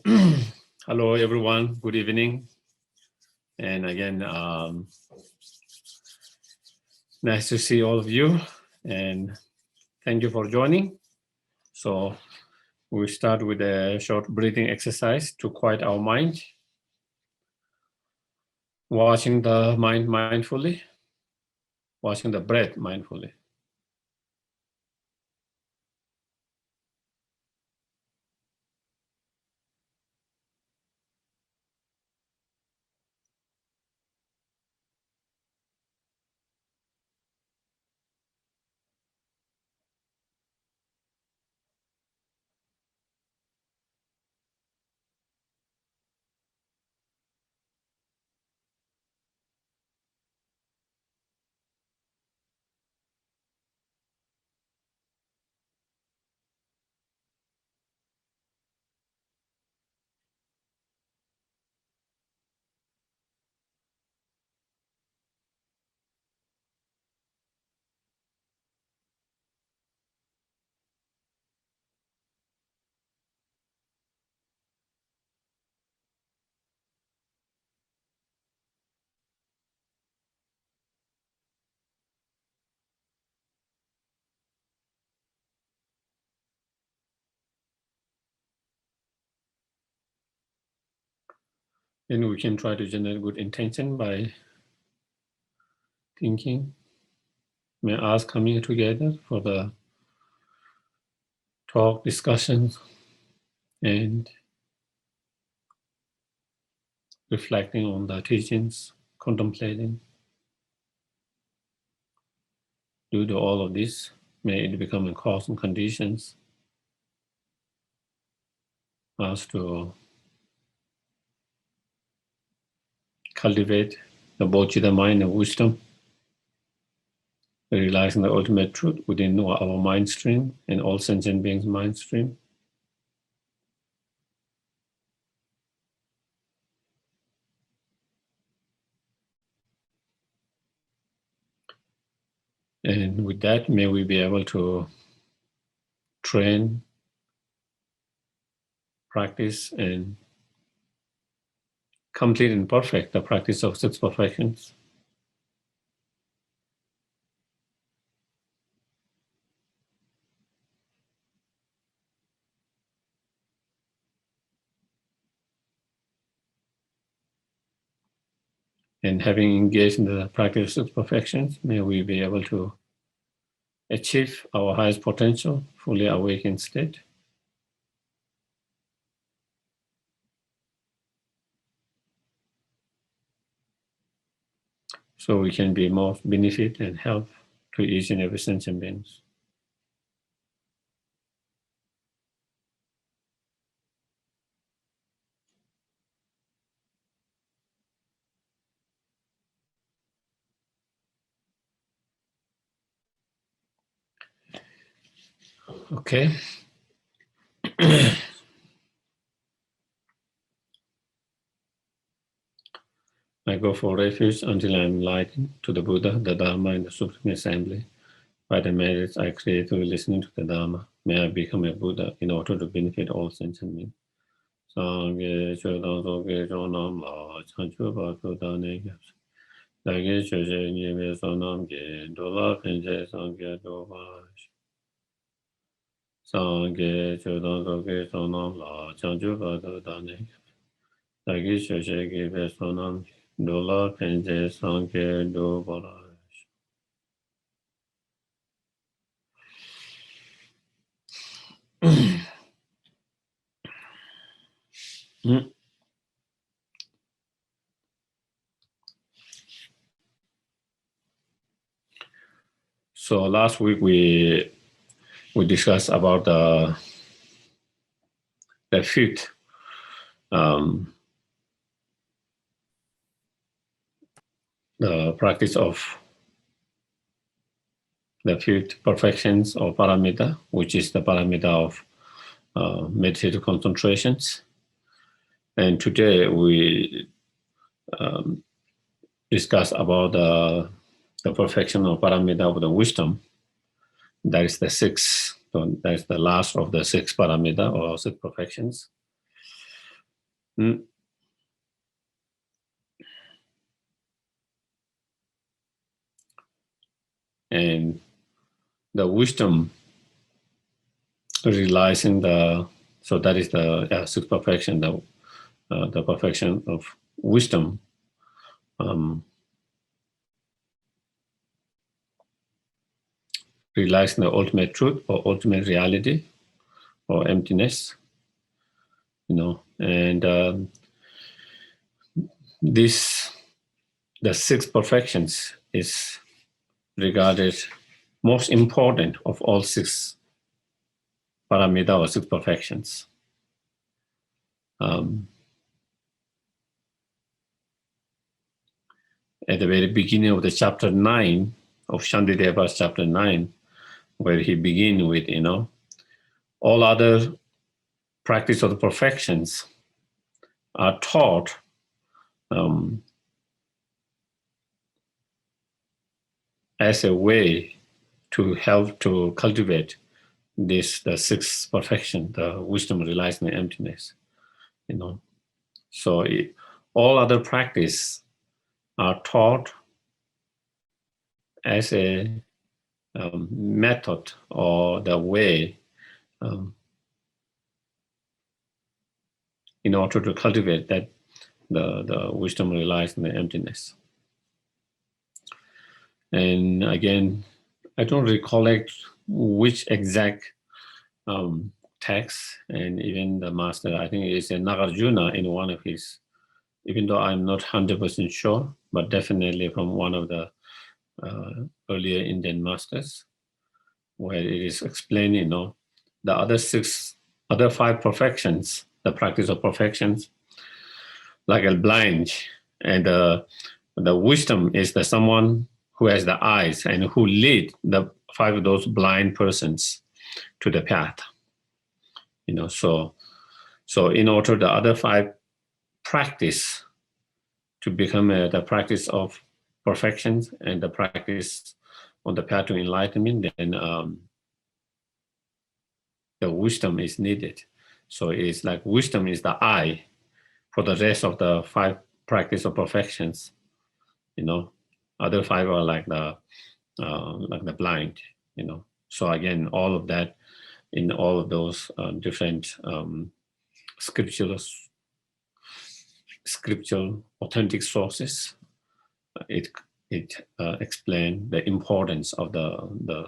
Hello, everyone. Good evening. And again, nice to see all of you. And thank you for joining. So we start with a short breathing exercise to quiet our mind. Watching the mind mindfully. Watching the breath mindfully. Then we can try to generate good intention by thinking. May us coming together for the talk, discussion, and reflecting on the teachings, contemplating. Due to all of this, may it become a cause and conditions us to cultivate the bodhicitta mind of wisdom, realizing the ultimate truth within our mind stream and all sentient beings' mind stream. And with that, may we be able to train, practice, and complete and perfect the practice of 6 perfections. And having engaged in the practice of 6 perfections, may we be able to achieve our highest potential, fully awakened state. So we can be more benefit and help to each and every sentient beings. Okay. I go for refuge until I am enlightened to the Buddha, the Dharma, and the Supreme Assembly. By the merits I create through listening to the Dharma, may I become a Buddha in order to benefit all sentient beings. Sangye chodang soge chonam la chanchu batu dane gyabs. Dage choche nyebe sonam ge dola penche sangye dobash. Sangye chodang soge chonam la chanchu batu dane gyabs. Dage choche gebe sonam dola penche sangye dobash. So last week we discussed about the fifth the practice of the fifth perfections or paramita, which is the paramita of meditative concentrations. And today we discuss about the perfection of paramita of the wisdom. That is the sixth. So that is the last of the 6 paramita or 6 perfections. Mm. And the wisdom relies in so that is the sixth perfection, the perfection of wisdom. Relies in the ultimate truth or ultimate reality or emptiness, and the six perfections is regarded most important of all six paramita or six perfections. At the very beginning of the chapter 9 of Shantideva's chapter 9, where he begins with, all other practice of the perfections are taught as a way to help to cultivate the sixth perfection, the wisdom relies on the emptiness, So all other practice are taught as a method or the way in order to cultivate that the wisdom relies on the emptiness. And again, I don't recollect which exact text, and even the master, I think it's Nagarjuna in one of his, even though I'm not 100% sure, but definitely from one of the earlier Indian masters, where it is explaining, the other five perfections, the practice of perfections, like a blind, and the wisdom is the someone who has the eyes and who lead the five of those blind persons to the path. So in order the other five practice to become the practice of perfections and the practice on the path to enlightenment, then the wisdom is needed. So it's like wisdom is the eye for the rest of the five practice of perfections. Other five are like the blind. So again, all of that in all of those different scriptural authentic sources, it explains the importance of the.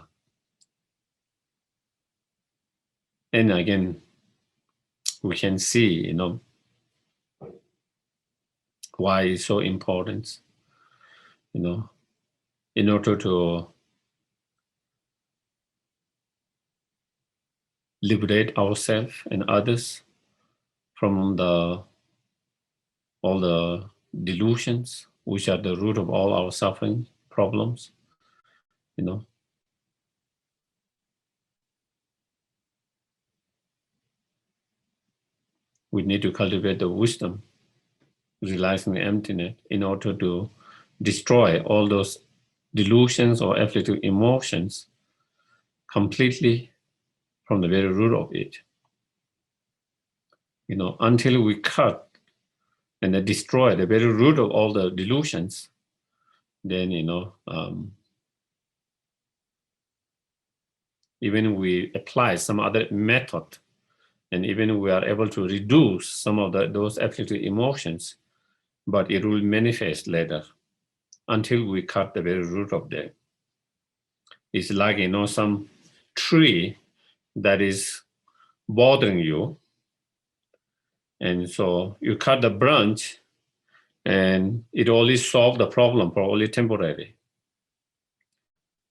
And again, we can see, why it's so important, in order to liberate ourselves and others from all the delusions, which are the root of all our suffering problems, we need to cultivate the wisdom, realizing the emptiness, in order to destroy all those delusions or afflictive emotions completely from the very root of it. Until we cut and destroy the very root of all the delusions, then, even we apply some other method, and even we are able to reduce some of those afflictive emotions, but it will manifest later until we cut the very root of them. It's like, some tree that is bothering you, and so you cut the branch, and it only solves the problem for only temporary.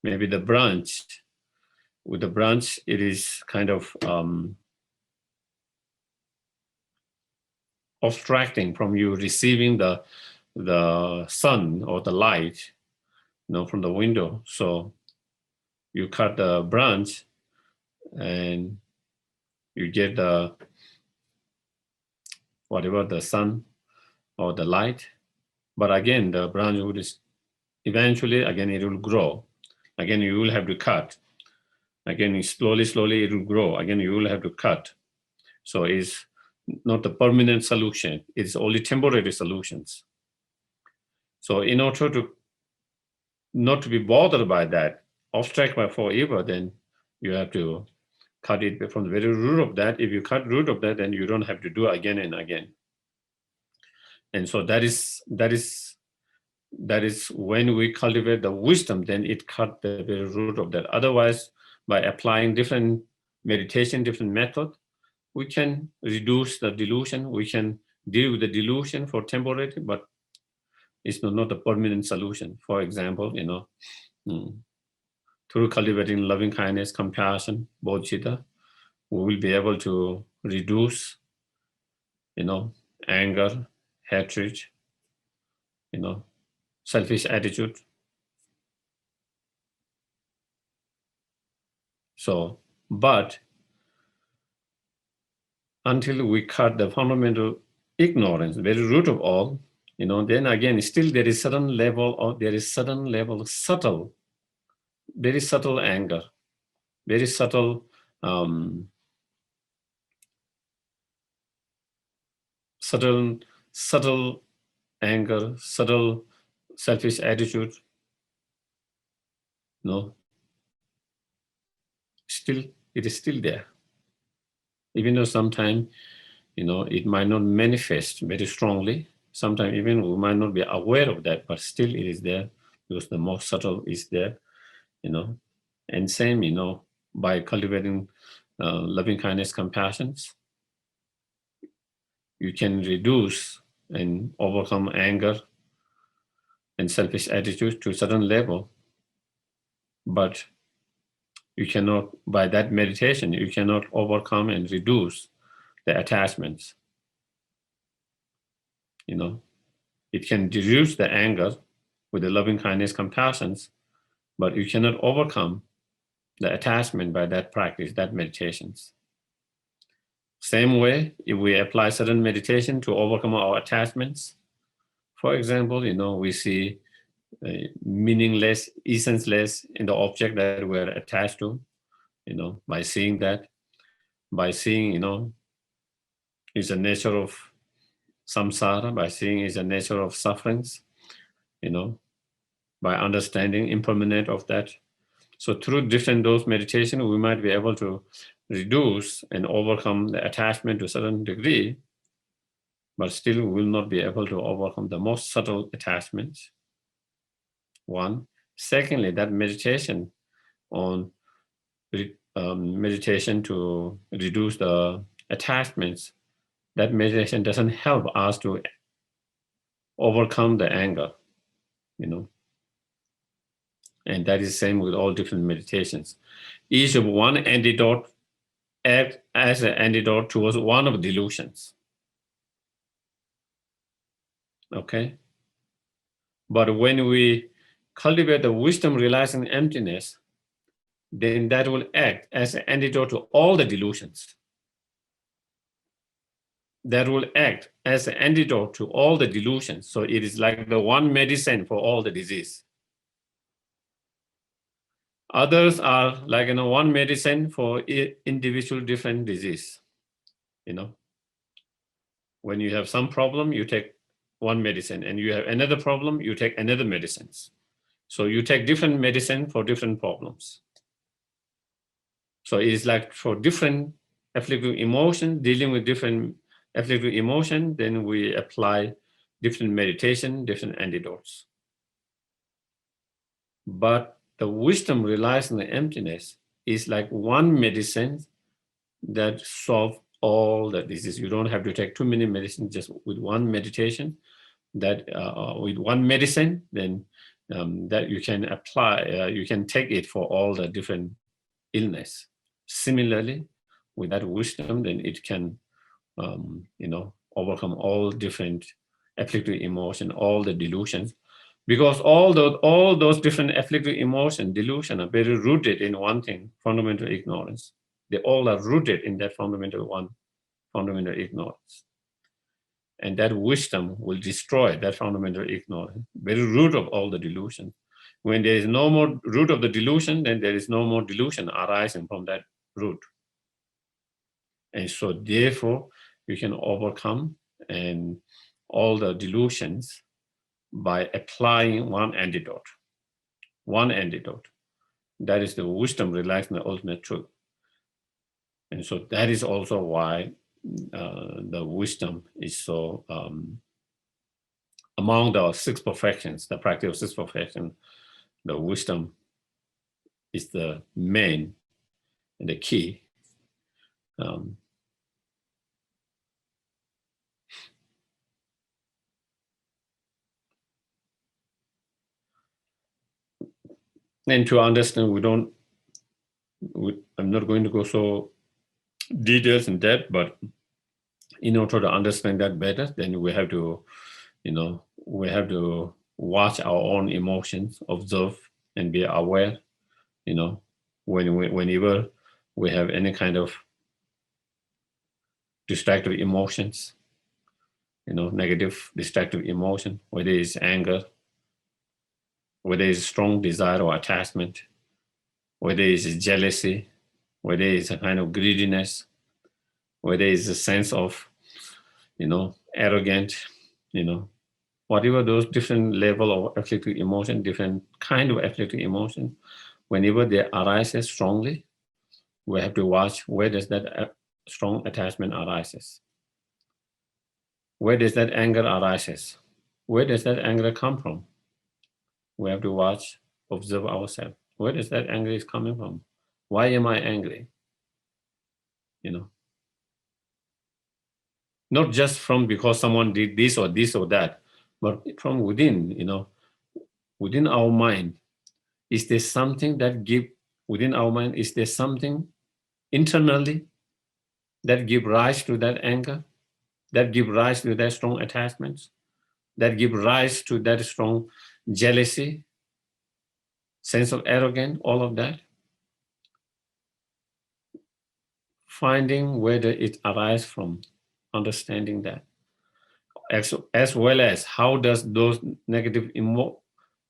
Maybe with the branch, it is kind of obstructing from you receiving the sun or the light, from the window. So you cut the branch, and you get whatever the sun or the light. But again, the branch would eventually, again, it will grow. Again, you will have to cut. Again, slowly, it will grow. Again, you will have to cut. So it's not the permanent solution. It's only temporary solutions. So in order to not to be bothered by that, abstract by forever, then you have to cut it from the very root of that. If you cut root of that, then you don't have to do it again and again. And so that is when we cultivate the wisdom, then it cut the very root of that. Otherwise, by applying different meditation, different method, we can reduce the delusion. We can deal with the delusion for temporary, but it's not a permanent solution. For example, through cultivating loving kindness, compassion, bodhicitta, we will be able to reduce, anger, hatred, selfish attitude. So, but until we cut the fundamental ignorance, the very root of all, then again, still there is certain level subtle, very subtle anger, very subtle subtle anger, subtle selfish attitude, still, it is still there. Even though sometimes, it might not manifest very strongly. Sometimes even we might not be aware of that, but still it is there because the most subtle is there, And same, by cultivating loving kindness, compassion, you can reduce and overcome anger and selfish attitude to a certain level. But you cannot, by that meditation, you cannot overcome and reduce the attachments. It can reduce the anger with the loving kindness, compassion, but you cannot overcome the attachment by that practice, that meditations. Same way, if we apply certain meditation to overcome our attachments, for example, we see meaningless, essenceless in the object that we're attached to, by seeing that, by seeing, is the nature of samsara, by seeing is the nature of sufferings, by understanding impermanent of that. So through different those meditation, we might be able to reduce and overcome the attachment to a certain degree, but still we will not be able to overcome the most subtle attachments. One. Secondly, that meditation on meditation to reduce the attachments, that meditation doesn't help us to overcome the anger, And that is the same with all different meditations. Each of one antidote acts as an antidote towards one of the delusions. Okay? But when we cultivate the wisdom realizing emptiness, then that will act as an antidote to all the delusions. That will act as an antidote to all the delusions. So it is like the one medicine for all the disease. Others are like one medicine for individual different disease. When you have some problem, you take one medicine, and you have another problem, you take another medicines. So you take different medicine for different problems. So it is like for different afflictive emotion, dealing with different afflictive emotion, then we apply different meditation, different antidotes. But the wisdom relies on the emptiness is like one medicine that solves all the disease. You don't have to take too many medicines, just with one meditation, that with one medicine, then that you can apply, you can take it for all the different illness. Similarly, with that wisdom, then it can, overcome all different afflictive emotion, all the delusions, because all those different afflictive emotion, delusion are very rooted in one thing: fundamental ignorance. They all are rooted in that fundamental ignorance. And that wisdom will destroy that fundamental ignorance, very root of all the delusion. When there is no more root of the delusion, then there is no more delusion arising from that root. And so therefore, you can overcome and all the delusions by applying one antidote. One antidote. That is the wisdom relaxed in the ultimate truth. And so that is also why the wisdom is so, among the six perfections, the practice of six perfections, the wisdom is the main and the key. And to understand, I'm not going to go so details in depth, but in order to understand that better, then we have to, we have to watch our own emotions, observe and be aware, whenever we have any kind of destructive emotions, negative destructive emotion, whether it's anger, whether it's strong desire or attachment, whether it's jealousy, whether it's a kind of greediness, whether it's a sense of, arrogant, whatever those different level of afflictive emotion, different kind of afflictive emotion, whenever they arise strongly, we have to watch where does that strong attachment arises. Where does that anger arises? Where does that anger come from? We have to watch, observe ourselves. Where does that anger is coming from? Why am I angry? Not just from because someone did this or that, but from within, within our mind. Is there something that within our mind, is there something internally that give rise to that anger, that give rise to that strong attachments, that give rise to that strong jealousy, sense of arrogance, all of that? Finding where it arises from, understanding that, as well as how does those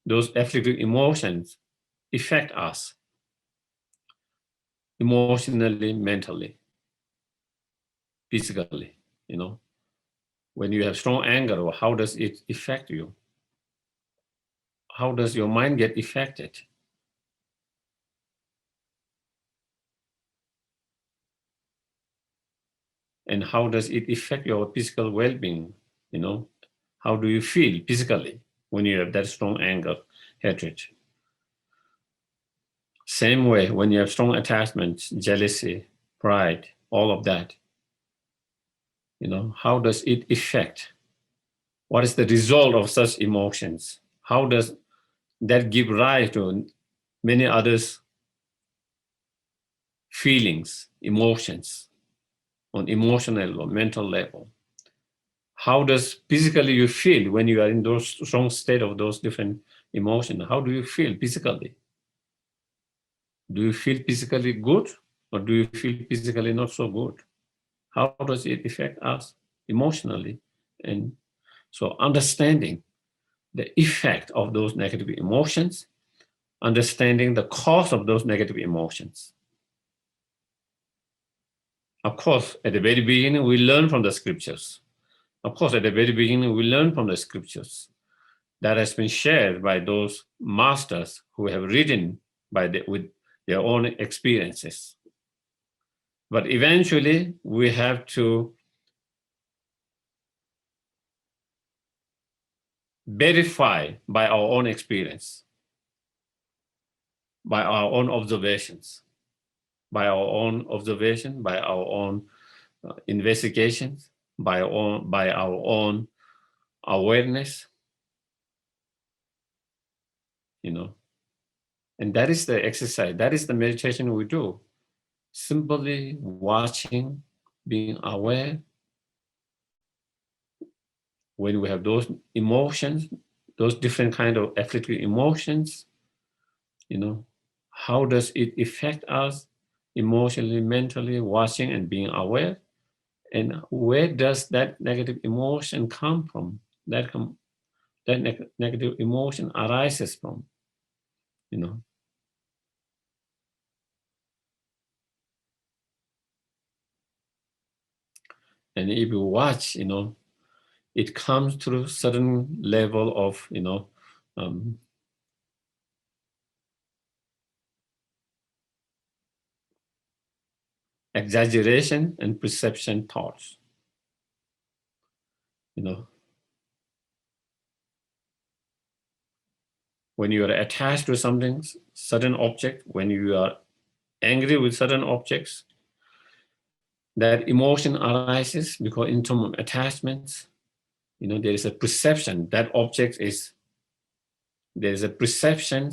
those afflictive emotions affect us emotionally, mentally, physically. When you have strong anger, how does it affect you? How does your mind get affected? And how does it affect your physical well-being? How do you feel physically when you have that strong anger, hatred? Same way, when you have strong attachments, jealousy, pride, all of that, how does it affect? What is the result of such emotions? How does that give rise to many others' feelings, emotions on emotional or mental level? How does physically you feel when you are in those strong state of those different emotions? How do you feel physically? Do you feel physically good or do you feel physically not so good? How does it affect us emotionally? And so understanding the effect of those negative emotions, understanding the cause of those negative emotions. Of course, at the very beginning, we learn from the scriptures. Of course, at the very beginning, we learn from the scriptures that has been shared by those masters who have written with their own experiences. But eventually, we have to verify by our own experience, by our own observations, by our own observation, by our own investigations, by our own awareness, And that is the exercise, that is the meditation we do. Simply watching, being aware. When we have those emotions, those different kind of afflictive emotions, how does it affect us emotionally, mentally, watching and being aware? And where does that negative emotion come from? That negative emotion arises from, And if you watch, it comes through certain level of, exaggeration and perception thoughts. When you are attached to something, certain object, when you are angry with certain objects, that emotion arises because in terms of attachments, there is a perception that object is, there is a perception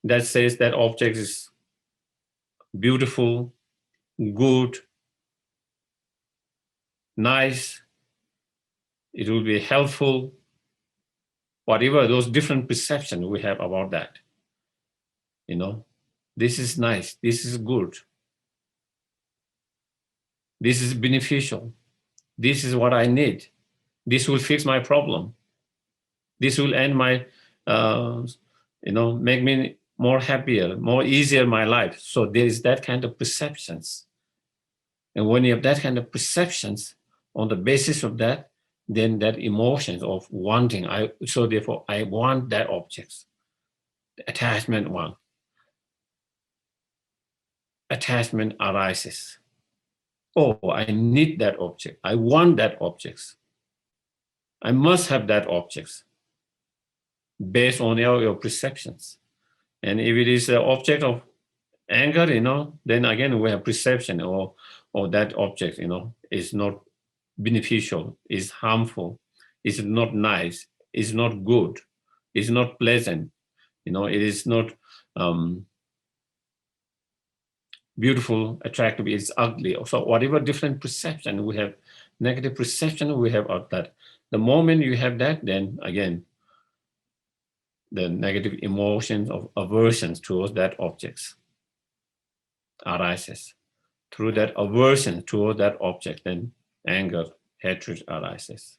that says that object is beautiful, good, nice, it will be helpful, whatever those different perceptions we have about that. This is nice, this is good, this is beneficial, this is what I need, this will fix my problem, this will end my, make me more happier, more easier my life. So there is that kind of perceptions. And when you have that kind of perceptions, on the basis of that, then that emotions of wanting, so therefore I want that object. Attachment one. Attachment arises. Oh, I need that object. I want that object. I must have that object based on your perceptions. And if it is an object of anger, then again we have perception or that object, is not beneficial, is harmful, is not nice, is not good, is not pleasant, it is not beautiful, attractive, it's ugly. So whatever different perception we have, negative perception we have of that. The moment you have that, then again, the negative emotions of aversions towards that objects arises. Through that aversion toward that object, then anger, hatred arises.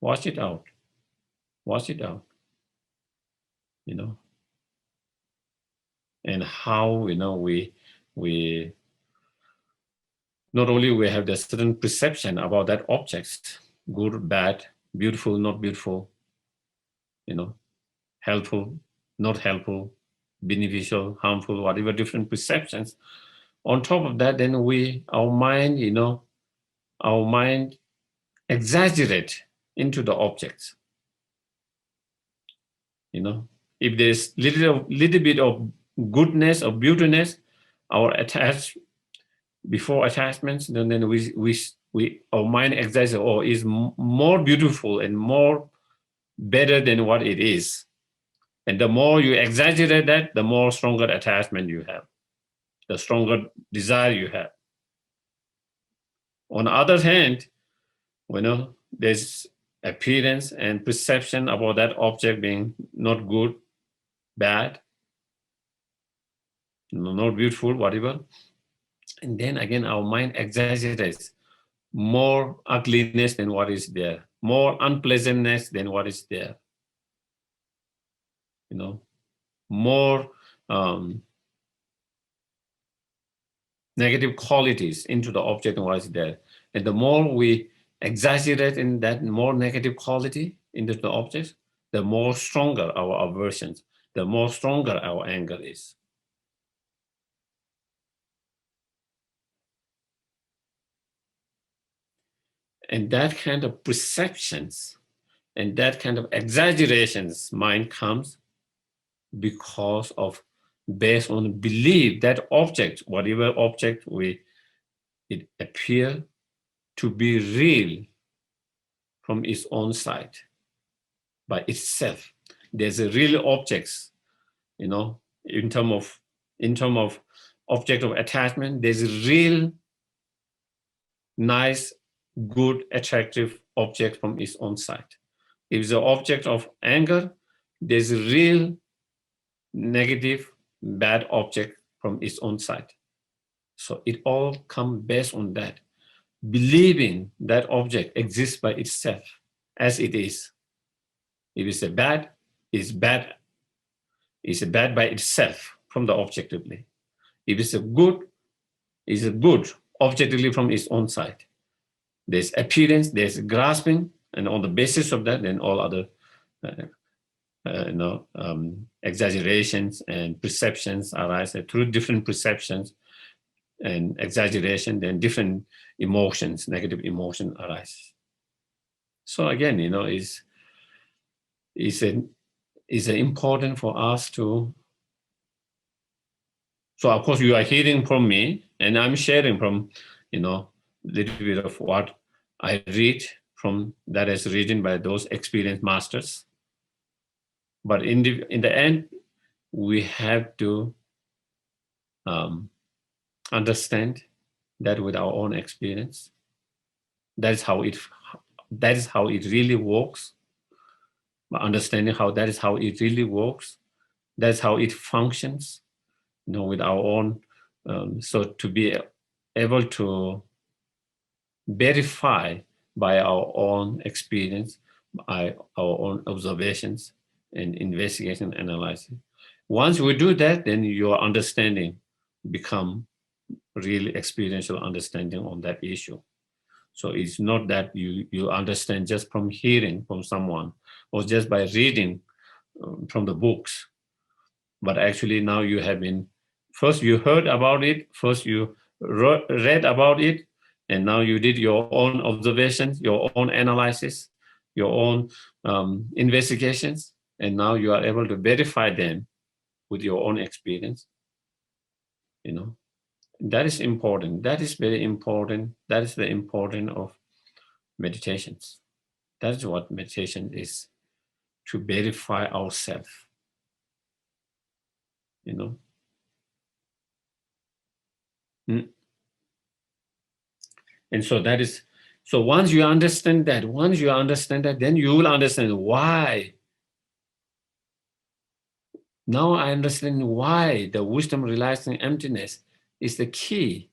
Watch it out. Watch it out. And how, we not only we have the certain perception about that object, good, bad, beautiful, not beautiful, helpful, not helpful, beneficial, harmful, whatever different perceptions. On top of that, then our mind exaggerate into the objects. If there's little bit of goodness or beautiness, our before attachments, then our mind exaggerate, is more beautiful and more better than what it is. And the more you exaggerate that, the more stronger attachment you have, the stronger desire you have. On the other hand, there's appearance and perception about that object being not good, bad, not beautiful, whatever. And then again, our mind exaggerates more ugliness than what is there, more unpleasantness than what is there. More negative qualities into the object than what is there. And the more we exaggerate in that more negative quality into the object, the more stronger our aversions, the more stronger our anger is. And that kind of perceptions and that kind of exaggerations mind comes because of based on belief that object, whatever object it appear to be real from its own side by itself. There's a real objects, in term of object of attachment, there's a real nice, good, attractive object from its own side. If it's an object of anger, there's a real negative, bad object from its own side. So it all comes based on that, believing that object exists by itself as it is. If it's a bad, it's bad. It's a bad by itself from the objectively. If it's a good, it's a good objectively from its own side. There's appearance, there's grasping, and on the basis of that, then all other exaggerations and perceptions arise through different perceptions and exaggeration, then different emotions, negative emotion arise. So again, is important for us to. So of course you are hearing from me, and I'm sharing from, little bit of what I read from that is written by those experienced masters. But in the end, we have to understand that with our own experience. That is how it really works. But understanding how that is how it really works. That's how it functions. With our own. So to be able to verify by our own experience, by our own observations and investigation analysis. Once we do that, then your understanding become really experiential understanding on that issue. So it's not that you understand just from hearing from someone or just by reading from the books, but actually now you have been, first you heard about it, first you read about it, and now you did your own observations, your own analysis, your own investigations, and now you are able to verify them with your own experience. That is important. That is very important. That is the importance of meditations. That is what meditation is, to verify ourselves. Mm. And so that is, so once you understand that, then you will understand why. Now I understand why the wisdom realizing emptiness is the key.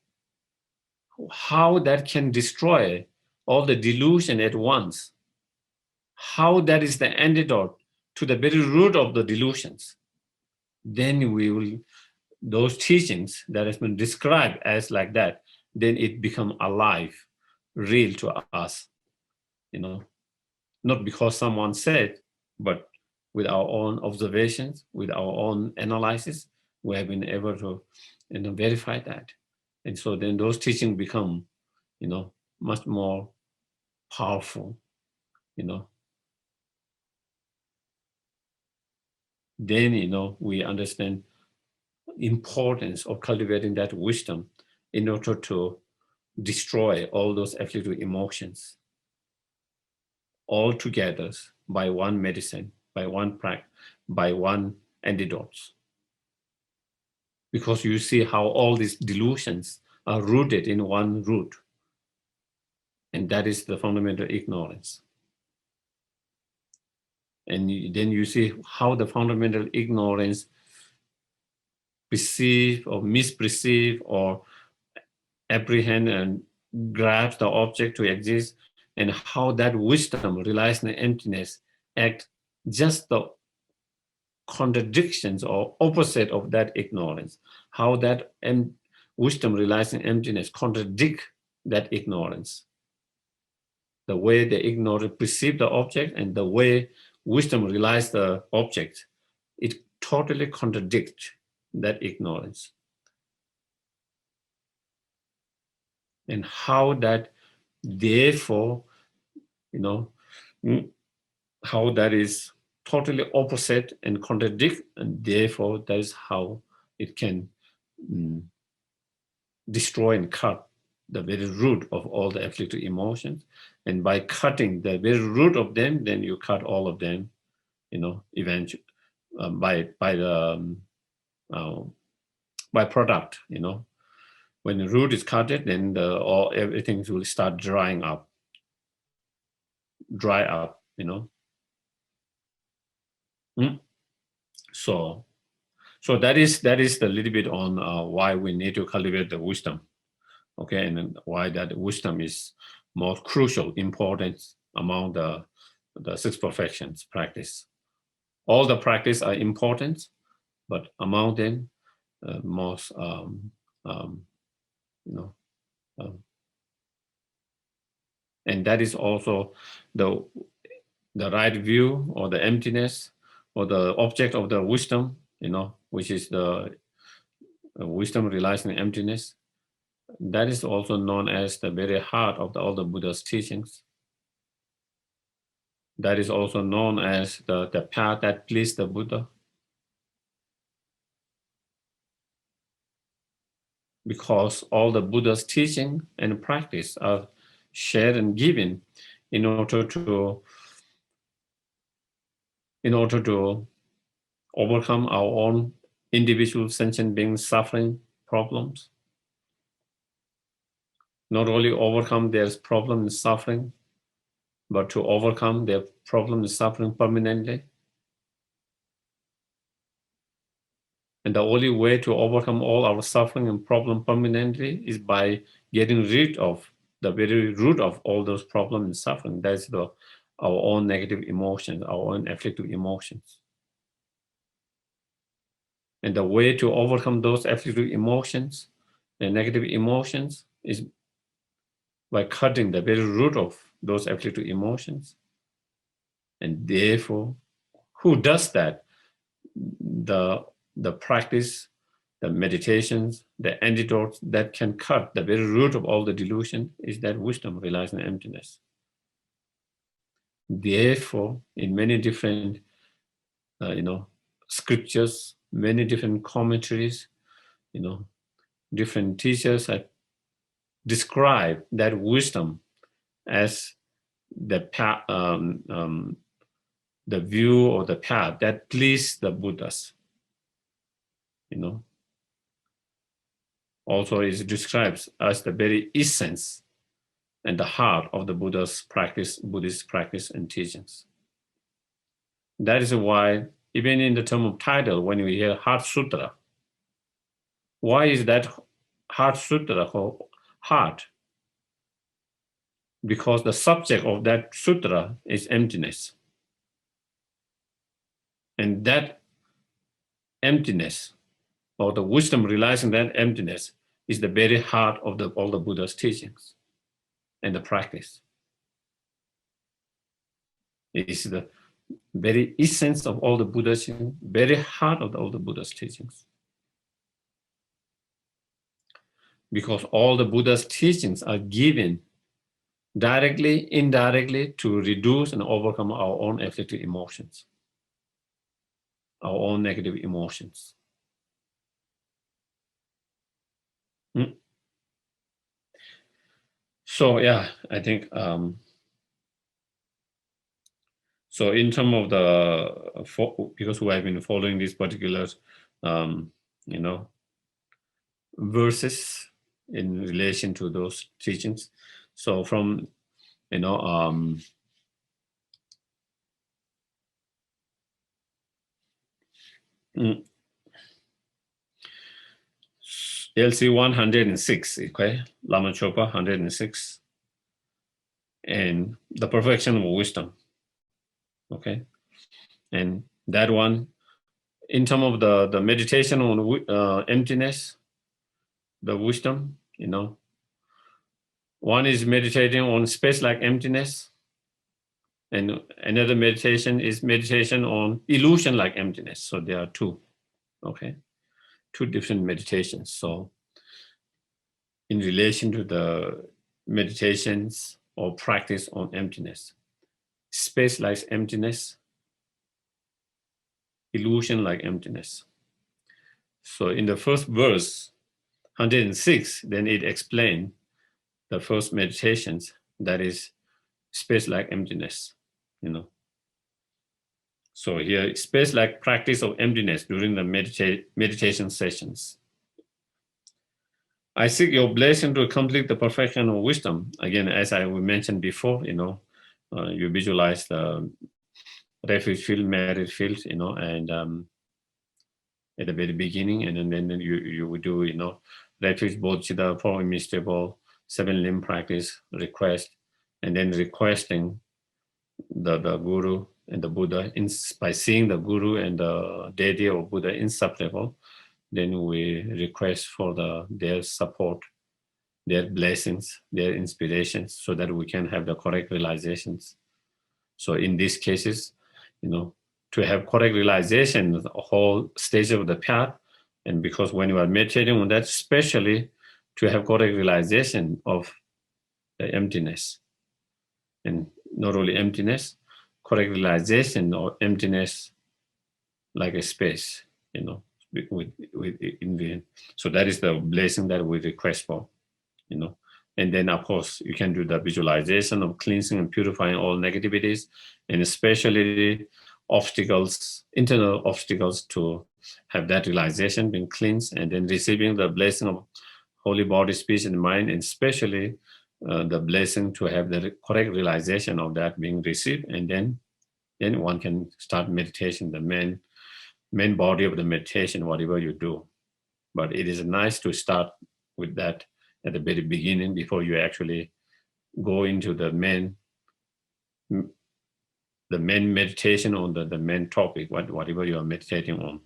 How that can destroy all the delusion at once. How that is the antidote to the very root of the delusions. Then we will, those teachings that has been described as like that, then it become alive, real to us. Not because someone said, but with our own observations, with our own analysis, we have been able to verify that. And so then those teachings become, much more powerful, Then, we understand importance of cultivating that wisdom in order to destroy all those afflictive emotions all together by one medicine, by one practice, by one antidotes. Because you see how all these delusions are rooted in one root. And that is the fundamental ignorance. And then you see how the fundamental ignorance perceive or misperceive or apprehend and grasp the object to exist, and how that wisdom relies on emptiness act just the contradictions or opposite of that ignorance. How that wisdom relies on emptiness contradict that ignorance. The way the ignorant perceive the object and the way wisdom relies the object, it totally contradicts that ignorance. And how that, therefore, how that is totally opposite and contradict, and therefore that is how it can destroy and cut the very root of all the afflictive emotions. And by cutting the very root of them, then you cut all of them, eventually by the by product. When the root is cut, then everything will start dry up. So that is the little bit on why we need to cultivate the wisdom. Okay, and then why that wisdom is more crucial, important among the six perfections practice. All the practice are important, but among them, most And that is also the right view, or the emptiness, or the object of the wisdom, which is the wisdom realizing emptiness. That is also known as the very heart of all the Buddha's teachings. That is also known as the path that pleased the Buddha. Because all the Buddha's teaching and practice are shared and given in order to overcome our own individual sentient being suffering problems. Not only overcome their problem and suffering, but to overcome their problem and suffering permanently. And the only way to overcome all our suffering and problem permanently is by getting rid of the very root of all those problems and suffering. That's our own negative emotions, our own afflictive emotions. And the way to overcome those afflictive emotions and negative emotions is by cutting the very root of those afflictive emotions. And therefore, who does that? The practice, the meditations, the antidotes that can cut the very root of all the delusion is that wisdom relies on emptiness. Therefore, in many different, scriptures, many different commentaries, different teachers have described that wisdom as the the view or the path that pleased the Buddhas. Also is described as the very essence and the heart of the Buddhist practice and teachings. That is why, even in the term of title, when we hear Heart Sutra, why is that Heart Sutra called heart? Because the subject of that sutra is emptiness. And that emptiness, or the wisdom realizing that emptiness, is the very heart of all the Buddha's teachings and the practice. It is the very essence of all the Buddha's teachings, very heart of all the Buddha's teachings. Because all the Buddha's teachings are given directly, indirectly, to reduce and overcome our own afflictive emotions, our own negative emotions. So yeah, I think so. In terms of because we have been following these particular, verses in relation to those teachings. So from LC 106, okay, Lama Chopa 106, and the perfection of wisdom, okay, and that one, in terms of the meditation on emptiness, the wisdom, one is meditating on space like emptiness, and another meditation is meditation on illusion like emptiness. So there are two, okay, two different meditations. So in relation to the meditations or practice on emptiness, space like emptiness, illusion like emptiness. So in the first verse, 106, then it explained the first meditations, that is space like emptiness, So here, space like practice of emptiness during the meditation sessions. I seek your blessing to complete the perfection of wisdom. Again, as I mentioned before, you visualize the refuge field, merit field, and at the very beginning, and then you would do, refuge, bodhicitta, four unmistakable, seven limb practice, request, and then requesting the Guru and the Buddha. By seeing the Guru and the deity or Buddha inseparable, then we request for their support their blessings, their inspirations, so that we can have the correct realizations. So in these cases, to have correct realization, the whole stage of the path, and because when you are meditating on that, especially to have correct realization of the emptiness, and not only emptiness, correct realization of emptiness like a space, with in the, so that is the blessing that we request for, and then of course you can do the visualization of cleansing and purifying all negativities, and especially obstacles, internal obstacles, to have that realization being cleansed, and then receiving the blessing of holy body, speech, and mind, and especially the blessing to have the correct realization of that being received, and then one can start meditation, the main body of the meditation, whatever you do. But it is nice to start with that at the very beginning before you actually go into the main meditation on the main topic, whatever you are meditating on.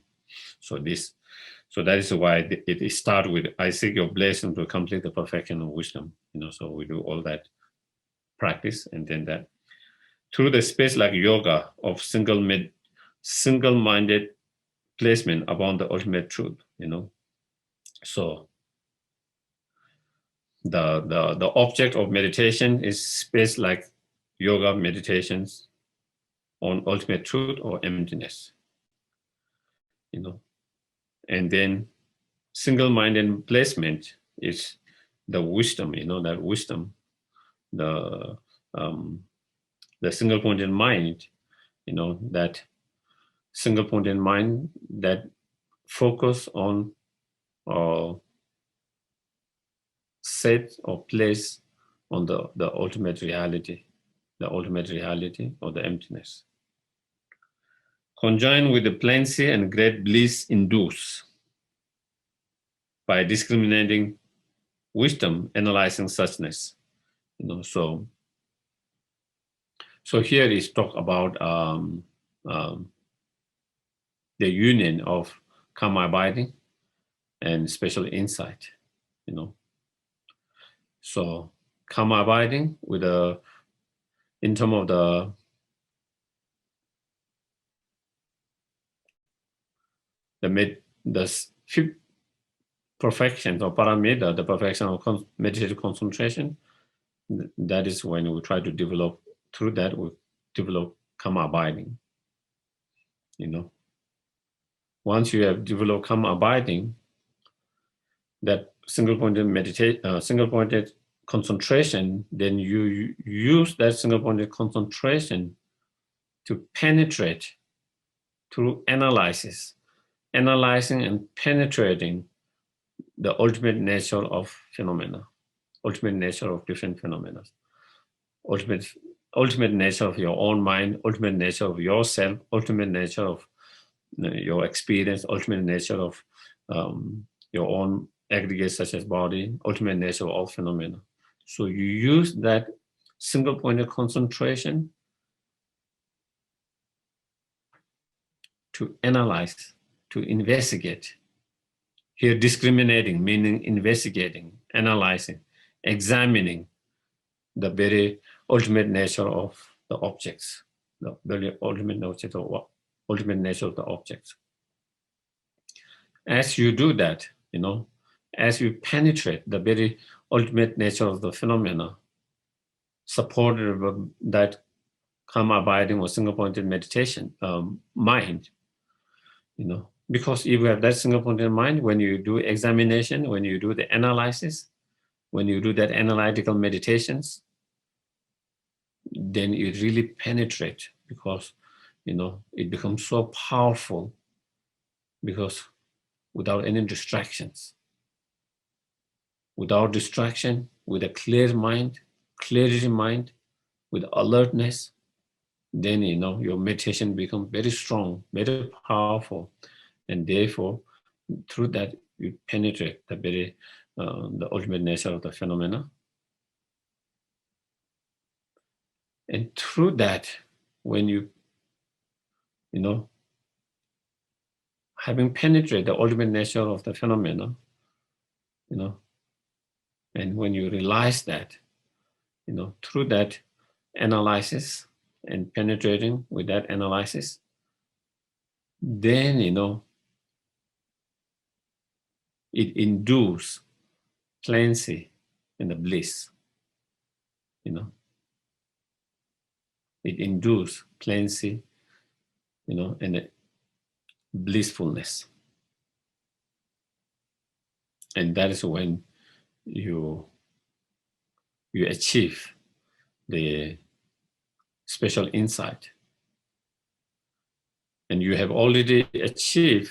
So that is why it starts with, I seek your blessing to complete the perfection of wisdom. So we do all that practice, and then that through the space like yoga of single-minded placement upon the ultimate truth. So the object of meditation is space like yoga meditations on ultimate truth or emptiness. And then single-minded placement is the wisdom, that wisdom, the single-pointed mind, that single-pointed mind that focus on or set or place on the ultimate reality, or the emptiness. Conjoined with the plenty and great bliss induced by discriminating wisdom, analyzing suchness. So here is talk about the union of karma abiding and special insight. So karma abiding with in terms of the fifth perfection or paramita, the perfection of meditative concentration, that is when we try to develop, through that we develop karma abiding. Once you have developed karma abiding, that single-pointed concentration, then you use that single-pointed concentration to penetrate through analyzing and penetrating the ultimate nature of phenomena, ultimate nature of different phenomena, ultimate nature of your own mind, ultimate nature of yourself, ultimate nature of your experience, ultimate nature of your own aggregates such as body, ultimate nature of all phenomena. So you use that single-pointed concentration to analyze, to investigate. Here, discriminating, meaning investigating, analyzing, examining the very ultimate nature of the objects, the very ultimate nature of the objects. As you do that, as you penetrate the very ultimate nature of the phenomena, supported by that karma abiding or single-pointed meditation mind, because if you have that single-pointed mind, when you do examination, when you do the analysis, when you do that analytical meditations, then you really penetrate, because it becomes so powerful, because without any distractions, without distraction, with a clear mind, clarity mind, with alertness, then your meditation becomes very strong, very powerful, and therefore through that you penetrate the very the ultimate nature of the phenomena. And through that, when you having penetrated the ultimate nature of the phenomena, And when you realize that, through that analysis and penetrating with that analysis, then, it induces cleansing and the bliss, It induces cleansing, and the blissfulness. And that is when you achieve the special insight. And you have already achieved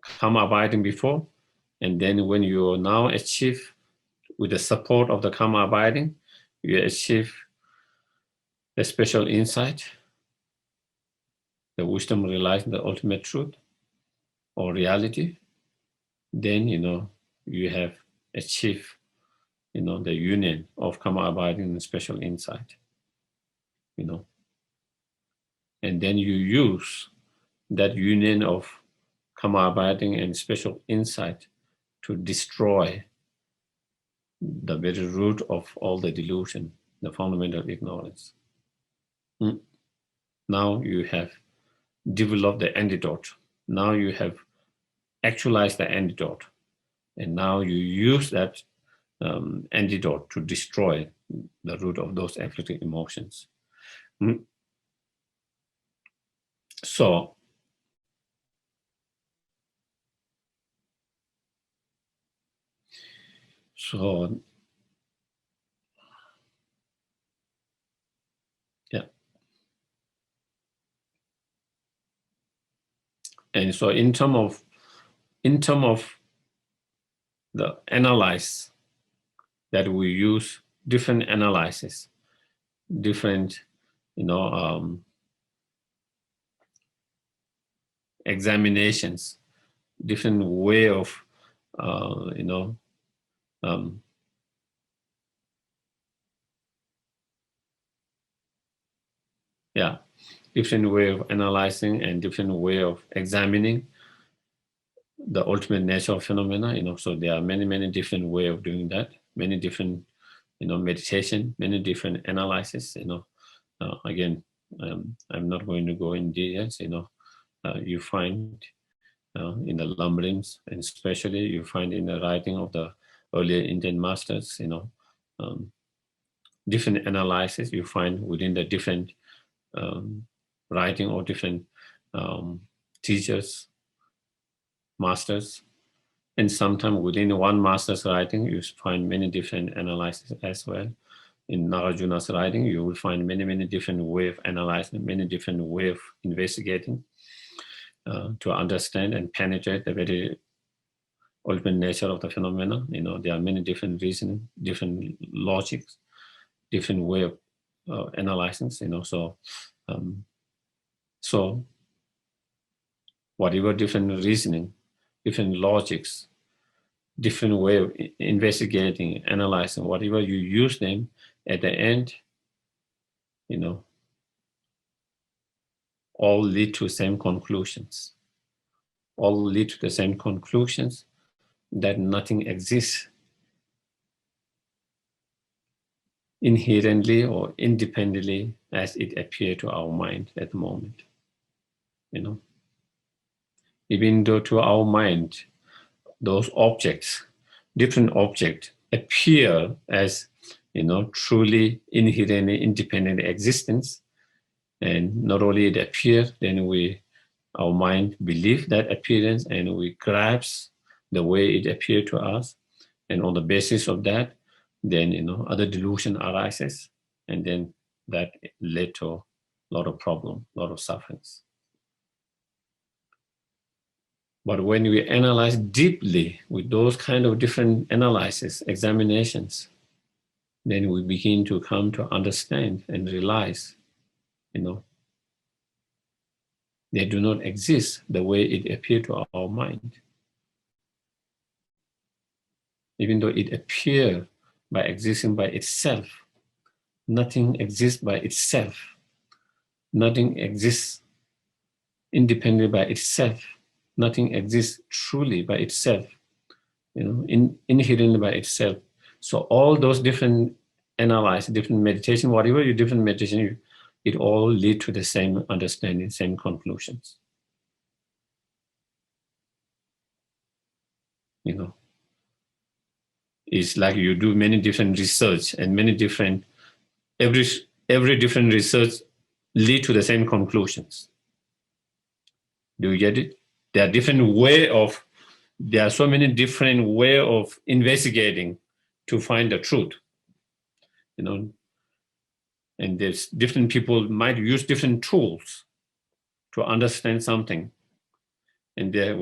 karma abiding before, and then when you now achieve with the support of the karma abiding, you achieve the special insight, the wisdom realizing the ultimate truth or reality, then you have achieved the union of karma abiding and special insight. And then you use that union of karma abiding and special insight to destroy the very root of all the delusion, the fundamental ignorance. Now you have developed the antidote. Now you have actualized the antidote. And now you use that antidote to destroy the root of those afflicting emotions. So, yeah. And so in terms of the analyze that we use, different analysis, different, examinations, different way of, different way of analyzing and different way of examining the ultimate nature of phenomena. So there are many different way of doing that. Many different, meditation, many different analysis. Again, I'm not going to go in details. You find in the lamrims, and especially you find in the writing of the earlier Indian masters, different analysis you find within the different writing or different teachers, masters. And sometimes within one master's writing, you find many different analyses as well. In Nagarjuna's writing, you will find many different way of analyzing, many different way of investigating to understand and penetrate the very ultimate nature of the phenomena. There are many different reasoning, different logics, different way of analyzing. So whatever different reasoning, different logics, different way of investigating, analyzing, whatever you use them, at the end, all lead to the same conclusions. All lead to the same conclusions that nothing exists inherently or independently as it appears to our mind at the moment. Even though to our mind, those objects, different objects, appear as truly inherently independent existence, and not only it appears, then our mind believe that appearance and we grasp the way it appeared to us, and on the basis of that, then other delusion arises, and then that led to a lot of problem, a lot of sufferings. But when we analyze deeply with those kind of different analysis, examinations, then we begin to come to understand and realize, they do not exist the way it appears to our mind. Even though it appears by existing by itself, nothing exists by itself. Nothing exists independently by itself. Nothing exists truly by itself. inherently by itself. So all those different analyze, different meditation, whatever you different meditation, it all lead to the same understanding, same conclusions. It's like you do many different research and many different, every different research lead to the same conclusions. Do you get it? There are so many different way of investigating to find the truth, and there's different people might use different tools to understand something, and they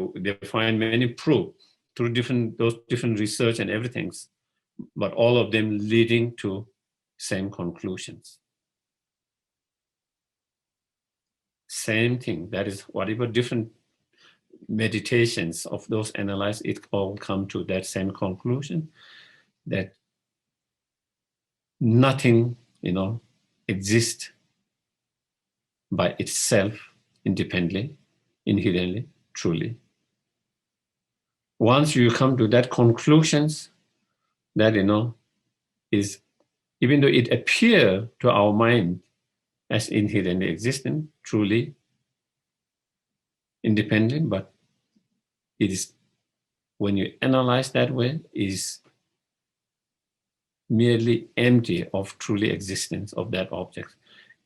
find many proof through those different research and everything, but all of them leading to same conclusions. Same thing. That is, whatever different meditations of those analyzed, it all come to that same conclusion, that nothing, exists by itself, independently, inherently, truly. Once you come to that conclusions, that is, even though it appears to our mind as inherently existent, truly independent, but it is, when you analyze that way, is merely empty of truly existence of that object,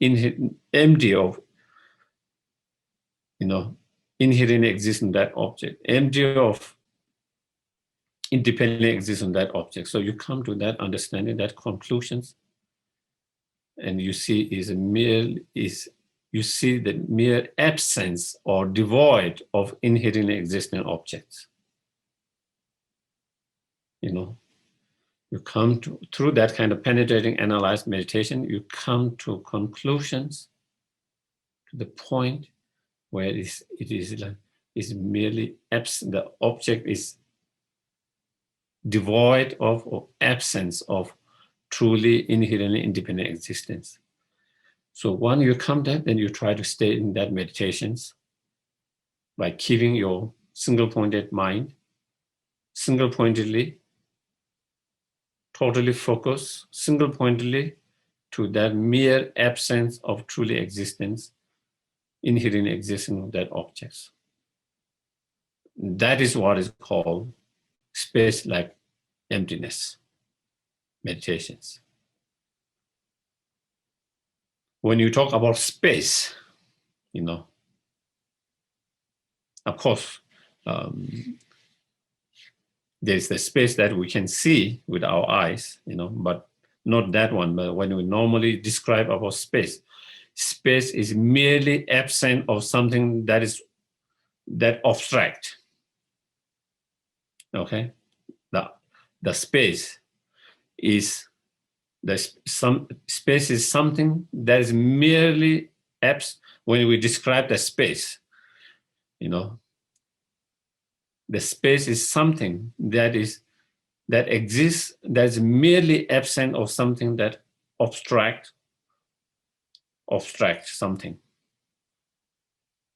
empty of inherently existence that object, empty of independently existence that object. So you come to that understanding, that conclusions, and you see you see the mere absence or devoid of inherently existing objects. You come to, through that kind of penetrating, analyzed meditation, you come to conclusions, to the point where it is merely absent. The object is devoid of or absence of truly inherently independent existence. So when you come there, then you try to stay in that meditations by keeping your single-pointed mind, single-pointedly, totally focused, single-pointedly to that mere absence of truly existence, inherent existence of that objects. That is what is called space like emptiness meditations. When you talk about space, of course, there's the space that we can see with our eyes, but not that one. But when we normally describe about space, space is merely absent of something that is that abstract. Okay, the space is space is something that is merely when we describe the space, the space is something that exists, that's merely absent of something that abstract something.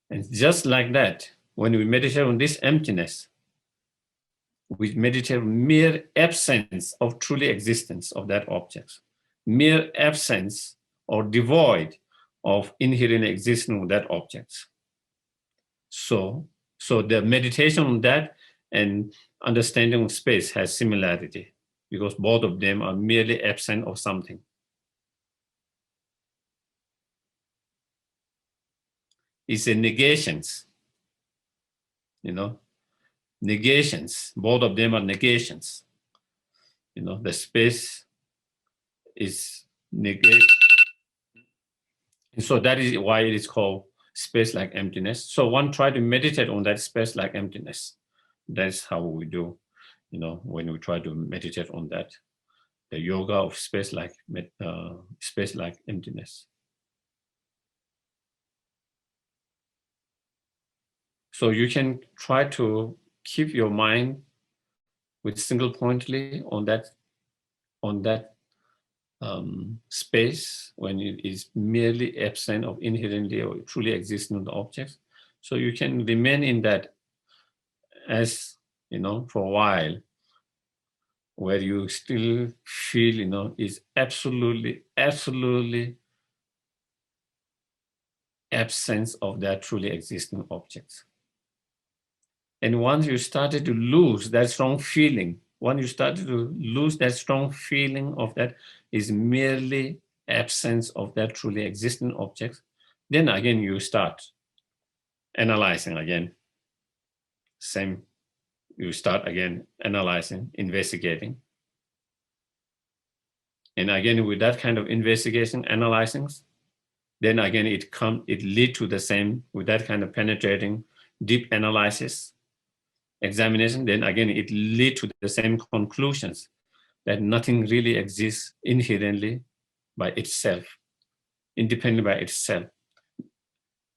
And just like that, when we meditate on this emptiness, we meditate on mere absence of truly existence of that object, mere absence or devoid of inherent existence of that object. So the meditation on that and understanding of space has similarity, because both of them are merely absent of something. It's a negations, negations. Both of them are negations. The space is negate. And so that is why it is called space like emptiness. So one try to meditate on that space like emptiness. That's how we do, when we try to meditate on that, the yoga of space like emptiness. So you can try to keep your mind with single-pointedly on that space when it is merely absent of inherently or truly existing objects. So you can remain in that as, for a while, where you still feel, is absolutely absence of that truly existing objects. And once you started to lose that strong feeling, when you started to lose that strong feeling of that is merely absence of that truly existing objects, then again you start analyzing again. You start again analyzing, investigating. And again, with that kind of investigation, analyzing, then again it lead to the same, with that kind of penetrating, deep analysis, examination, then again it lead to the same conclusions, that nothing really exists inherently by itself, independent by itself.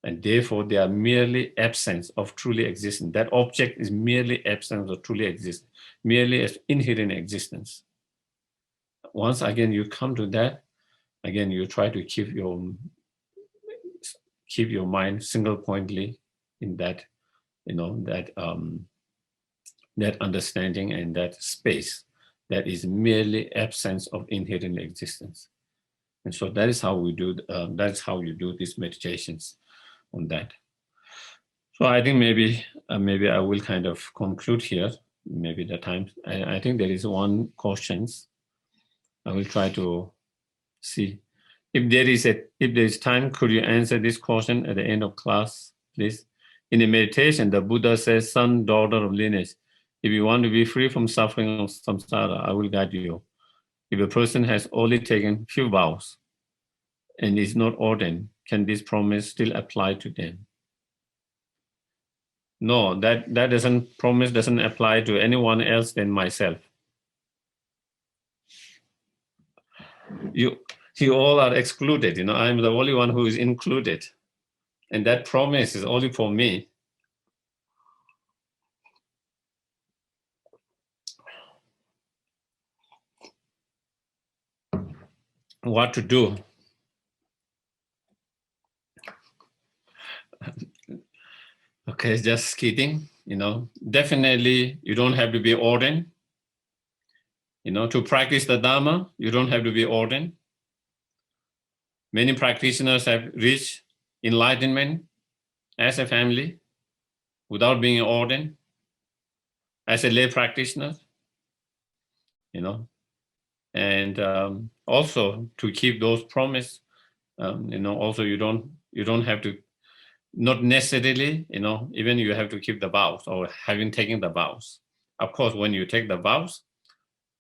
And therefore they are merely absence of truly existence. That object is merely absence of truly existence, merely as inherent existence. Once again you come to that, again you try to keep your mind single pointedly in that, that understanding and that space that is merely absence of inherent existence. And so that is how we do. That's how you do these meditations on that. So I think maybe I will kind of conclude here. Maybe the time. I think there is one question. I will try to see if there is time. Could you answer this question at the end of class, please? In the meditation, the Buddha says, "Son, daughter of lineage, if you want to be free from suffering of samsara, I will guide you. If a person has only taken few vows and is not ordained, can this promise still apply to them?" No, that promise doesn't apply to anyone else than myself. You all are excluded. I'm the only one who is included, and that promise is only for me. What to do? Okay, just kidding. Definitely you don't have to be ordained. To practice the Dharma, you don't have to be ordained. Many practitioners have reached enlightenment as a family without being ordained, as a lay practitioner, and also to keep those promises, also you don't have to, not necessarily, even you have to keep the vows or having taken the vows. Of course, when you take the vows,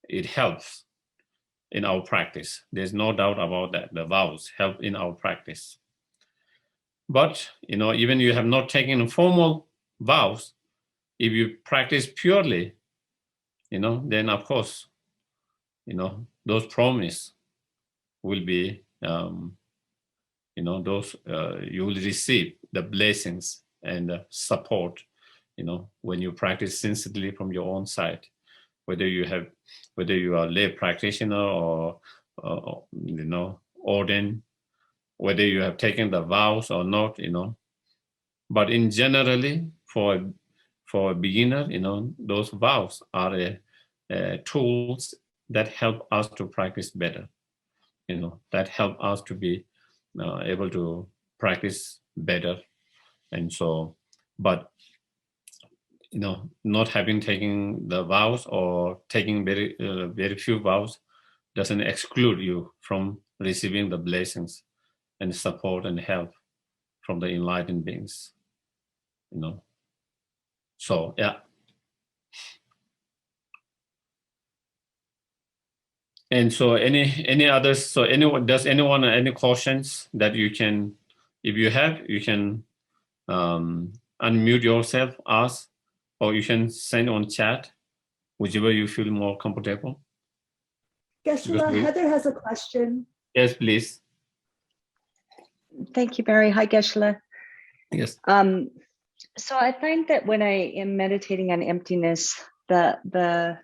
it helps in our practice. There's no doubt about that. The vows help in our practice. But, even you have not taken formal vows, if you practice purely, then of course, those promises will be, those you will receive the blessings and the support, when you practice sincerely from your own side, whether you are lay practitioner or ordained, whether you have taken the vows or not, But in generally, for a beginner, those vows are tools that help us to practice better, that help us to be able to practice better. And so, but, not having taken the vows or taking very few vows doesn't exclude you from receiving the blessings and support and help from the enlightened beings, So, yeah. And so any others, so does anyone any questions that you can, if you have, you can unmute yourself, ask, or you can send on chat, whichever you feel more comfortable. Geshe, Heather has a question. Yes, please. Thank you, Barry. Hi, Geshe. Yes. So I find that when I am meditating on emptiness, the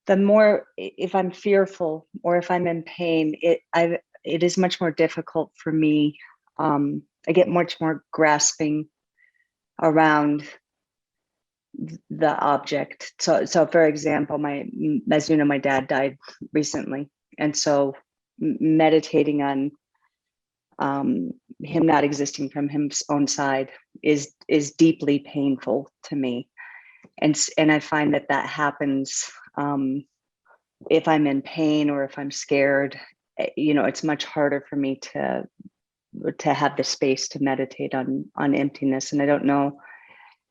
more, if I'm fearful or if I'm in pain, it is much more difficult for me. I get much more grasping around the object. So for example, as you know, my dad died recently, and so meditating on him not existing from his own side is deeply painful to me, and I find that happens if I'm in pain or if I'm scared. You know, it's much harder for me to have the space to meditate on emptiness, and I don't know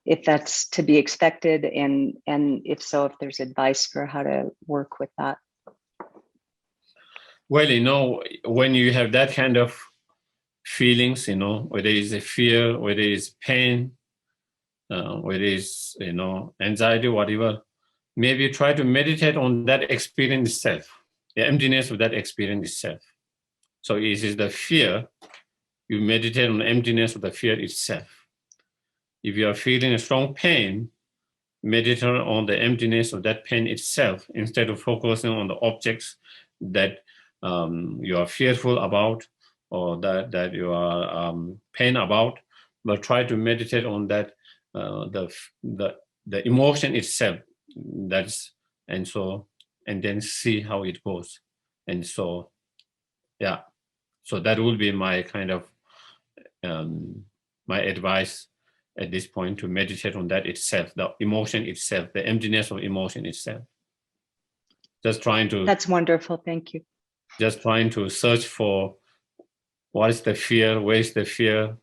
if that's to be expected, and if so, if there's advice for how to work with that. Well, you know, when you have that kind of feelings, you know, whether it's a fear, whether it's pain, whether it's, you know, anxiety, whatever, maybe try to meditate on that experience itself, the emptiness of that experience itself. So it is the fear, you meditate on the emptiness of the fear itself. If you are feeling a strong pain, meditate on the emptiness of that pain itself instead of focusing on the objects that you are fearful about or that you are pain about, but try to meditate on that the emotion itself. And then see how it goes. And so, yeah, so that will be my kind of my advice at this point, to meditate on that itself, the emotion itself, the emptiness of emotion itself. Just trying to. That's wonderful. Thank you. Just trying to search for what is the fear, where is the fear,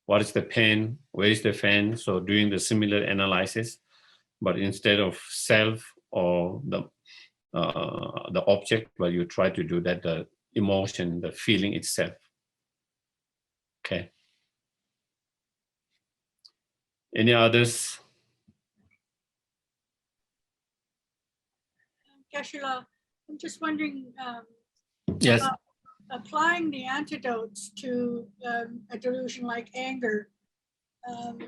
what is the pain, where is the pain. So doing the similar analysis, but instead of self or the object, but you try to do that, the emotion, the feeling itself. Okay. Any others? Geshe, I'm just wondering Yes. about applying the antidotes to a delusion like anger.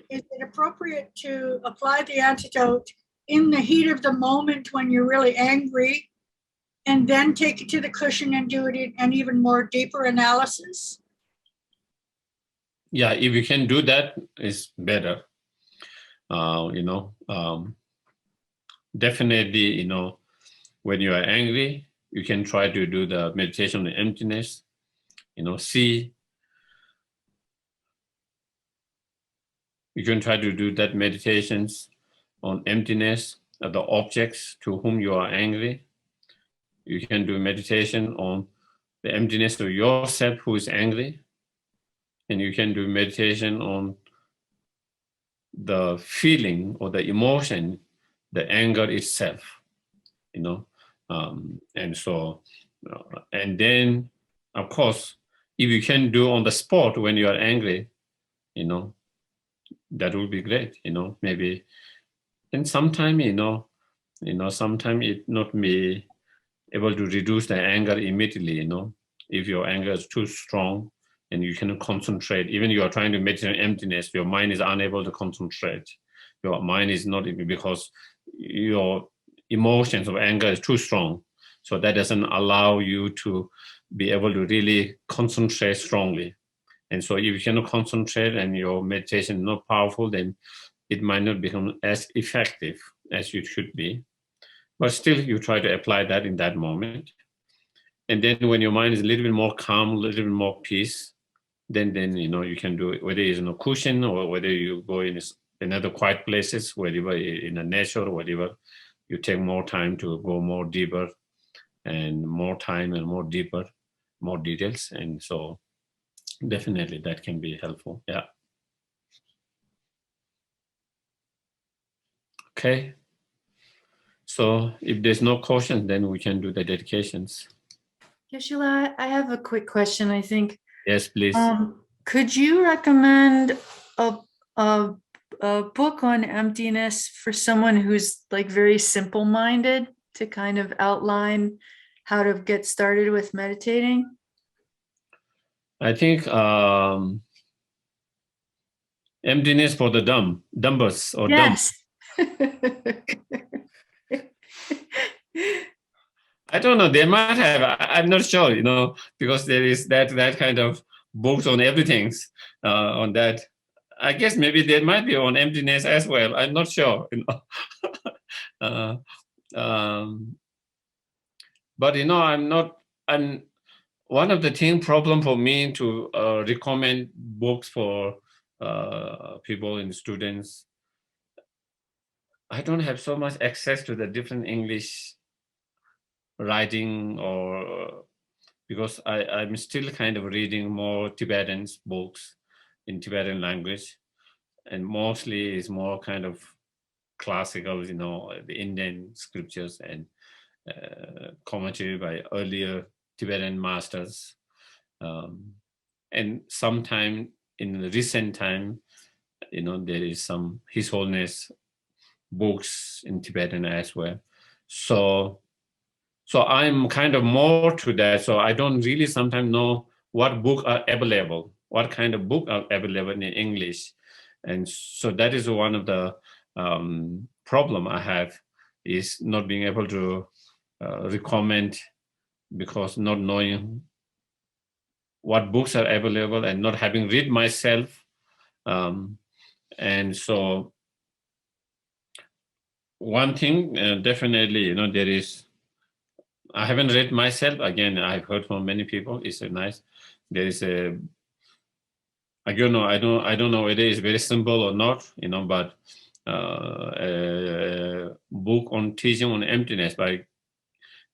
Is it appropriate to apply the antidote in the heat of the moment when you're really angry, and then take it to the cushion and do it in an even more deeper analysis? Yeah, if you can do that, it's better. You know, definitely, you know, when you are angry, you can try to do the meditation on emptiness, you know, see. You can try to do that meditations on emptiness of the objects to whom you are angry. You can do meditation on the emptiness of yourself who is angry. And you can do meditation on the feeling or the emotion, the anger itself, you know. And so, and then, of course, if you can do on the spot when you are angry, you know, that would be great, you know, maybe. And sometimes, you know, sometimes it not be able to reduce the anger immediately, you know, if your anger is too strong and you cannot concentrate, even you are trying to meditate on emptiness, your mind is unable to concentrate. Your mind is not, because your emotions of anger is too strong. So that doesn't allow you to be able to really concentrate strongly. And so if you cannot concentrate and your meditation is not powerful, then it might not become as effective as it should be. But still, you try to apply that in that moment. And then when your mind is a little bit more calm, a little bit more peace, then you know, you can do it, whether it's in a cushion or whether you go in another quiet places, wherever in the nature or whatever, you take more time to go more deeper and more time and more deeper, more details. And so definitely that can be helpful. Yeah. Okay. So if there's no question, then we can do the dedications. Geshe, I have a quick question, I think. Yes, please. Could you recommend a book on emptiness for someone who's like very simple-minded, to kind of outline how to get started with meditating? I think Emptiness for the dumbers or yes. I don't know. They might have. I'm not sure, you know, because there is that kind of books on everything on that. I guess maybe there might be on emptiness as well. I'm not sure. But I'm one of the problem for me to recommend books for people and students. I don't have so much access to the different English writing, or because I'm still kind of reading more Tibetan books in Tibetan language, and mostly is more kind of classical, the Indian scriptures and commentary by earlier Tibetan masters. And sometime in the recent time, there is some His Holiness books in Tibetan as well. So I'm kind of more to that. So I don't really sometimes know what book are available, what kind of book are available in English. And so that is one of the problem I have, is not being able to recommend, because not knowing what books are available and not having read myself. And so one thing, definitely, there is, I haven't read myself. Again, I've heard from many people. It's nice. There is I don't know whether it's very simple or not, but a book on teaching on emptiness by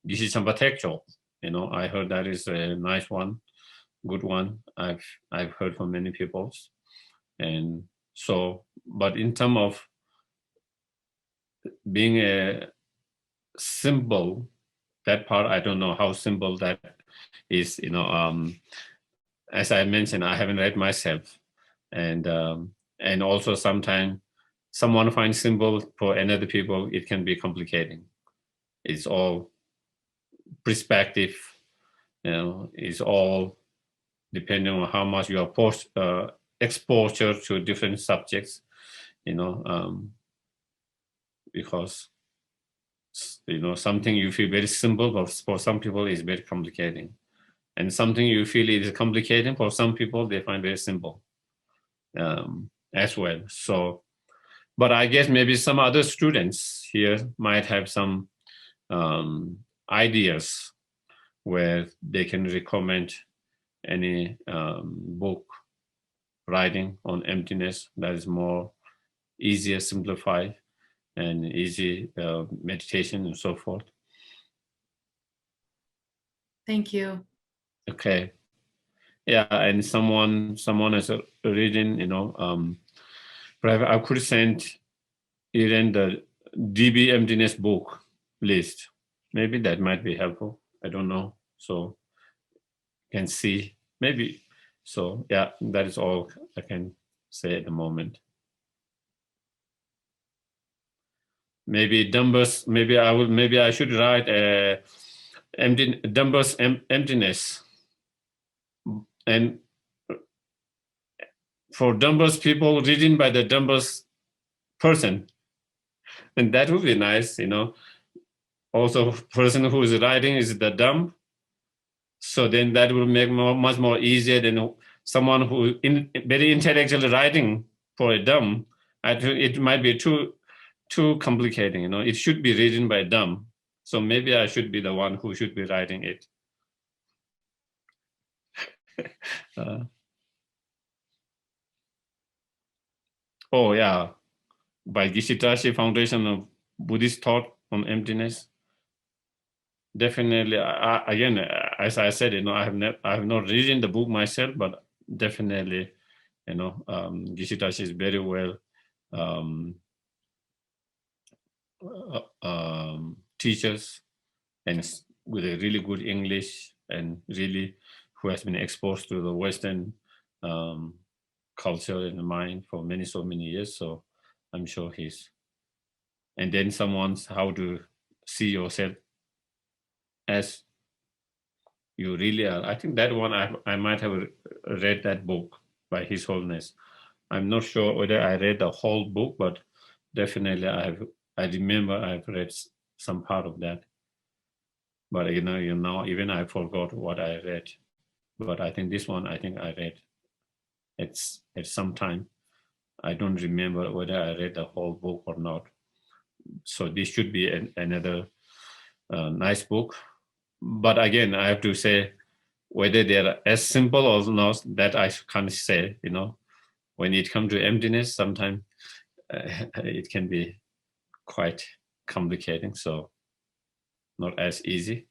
Geshe Thubten Sherab. I heard that is a nice one, good one. I've heard from many people, and so, but in terms of being a simple, that part, I don't know how simple that is. As I mentioned, I haven't read myself, and also sometimes someone finds simple, for another people it can be complicating. It's all perspective, it's all depending on how much you are exposure to different subjects, because something you feel very simple, but for some people is very complicating, and something you feel is complicating, for some people they find very simple as well. So, but I guess maybe some other students here might have some ideas where they can recommend any book writing on emptiness that is more easier, simplified, and easy meditation and so forth. Thank you. Okay. Yeah, and someone is reading, perhaps I could send even the DB emptiness book list. Maybe that might be helpful. I don't know. So you can see maybe. So yeah, that is all I can say at the moment. Maybe Dumbers, maybe I should write Dumbers emptiness. And for Dumbers people, reading by the Dumbers person. And that would be nice, Also, person who is writing is the dumb. So then that will make much more easier than someone who very intellectually writing for a dumb. It might be too complicating, It should be written by dumb. So maybe I should be the one who should be writing it. Oh yeah, by Geshe Thubten Foundation of Buddhist Thought on Emptiness. Definitely, again, as I said, I have not written the book myself, but definitely, Geshe Thubten is very well teachers, and with a really good English, and really who has been exposed to the Western culture and mind for so many years. So I'm sure and then someone's how to see yourself as you really are. I think that one I might have read that book by His Holiness. I'm not sure whether I read the whole book, but definitely I remember I've read some part of that. But even I forgot what I read. But I think this one I read at some time. I don't remember whether I read the whole book or not. So this should be another nice book. But again, I have to say, whether they're as simple or not, that I can't say, you know. When it comes to emptiness, sometimes it can be quite complicating, so not as easy.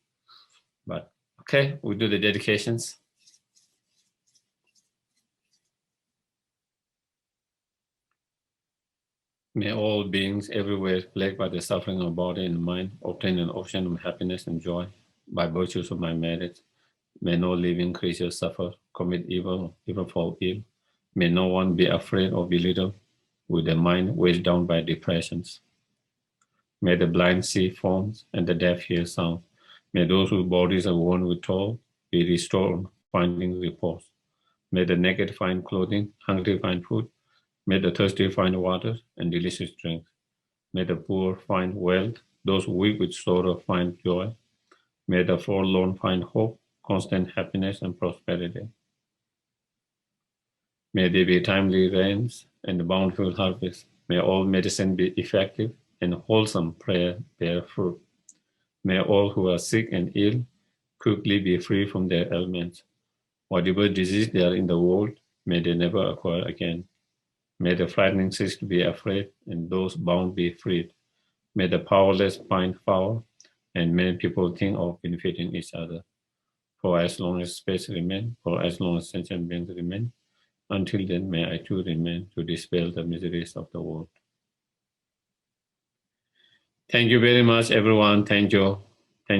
But okay, we do the dedications. May all beings everywhere plagued by the suffering of body and mind obtain an ocean of happiness and joy by virtues of my merit. May no living creature suffer, commit evil, even fall ill. May no one be afraid or belittled with the mind weighed down by depressions. May the blind see forms and the deaf hear sound. May those whose bodies are worn with toil be restored, finding repose. May the naked find clothing, hungry find food. May the thirsty find water and delicious drink. May the poor find wealth, those who weep with sorrow find joy. May the forlorn find hope, constant happiness and prosperity. May there be timely rains and bountiful harvest. May all medicine be effective and wholesome prayer bear fruit. May all who are sick and ill quickly be free from their ailments. Whatever disease there are in the world, may they never occur again. May the frightening cease to be afraid, and those bound be freed. May the powerless find power, and many people think of benefiting each other. For as long as space remains, for as long as sentient beings remain, until then may I too remain to dispel the miseries of the world. Thank you very much, everyone. Thank you.